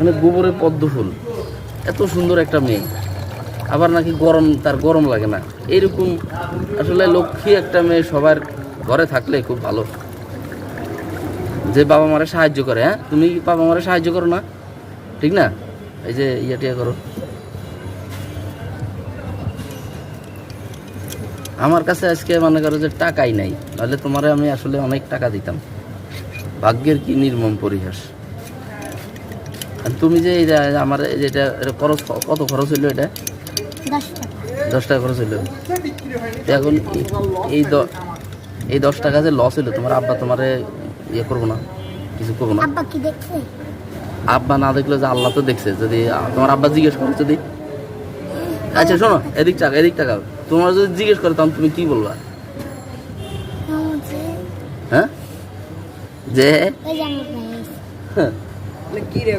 মানে গোবরে পদ্ম ফুল, এত সুন্দর একটা মেয়ে, আবার নাকি গরম, তার গরম লাগে না, এইরকম আসলে লক্ষ্মী একটা মেয়ে সবার ঘরে থাকলে খুব ভালো, যে বাবা মারে সাহায্য করে। হ্যাঁ, তুমি বাবা মারে সাহায্য করো না, ঠিক না? এই যে টিয়া করো। আমার কাছে আজকে মনে করো যে টাকাই নাই, তাহলে তোমারে আমি আসলে অনেক টাকা দিতাম। ভাগ্যের কি নির্মম পরিহাস। আর তুমি যে এই যে আমার যেটা খরচ, কত খরচ হইলো এটা? 10 টাকা খরচ হইলো। এখন এই 10 টাকা যে লস হইলো, তোমার আব্বা তোমারে ইয়ে করবো না, কিছু করবো না? আব্বা কি দেখছে? আব্বা না দেখলে যে আল্লাহ তো দেখছে। যদি তোমার আব্বা জিজ্ঞেস করে, যদি আচ্ছা শোনো, এদিক টাকা তোমার যদি জিজ্ঞেস করে, তখন তুমি কি বলবা? হ্যাঁ, যে ওই যে আমার ভাই আছে। কি রে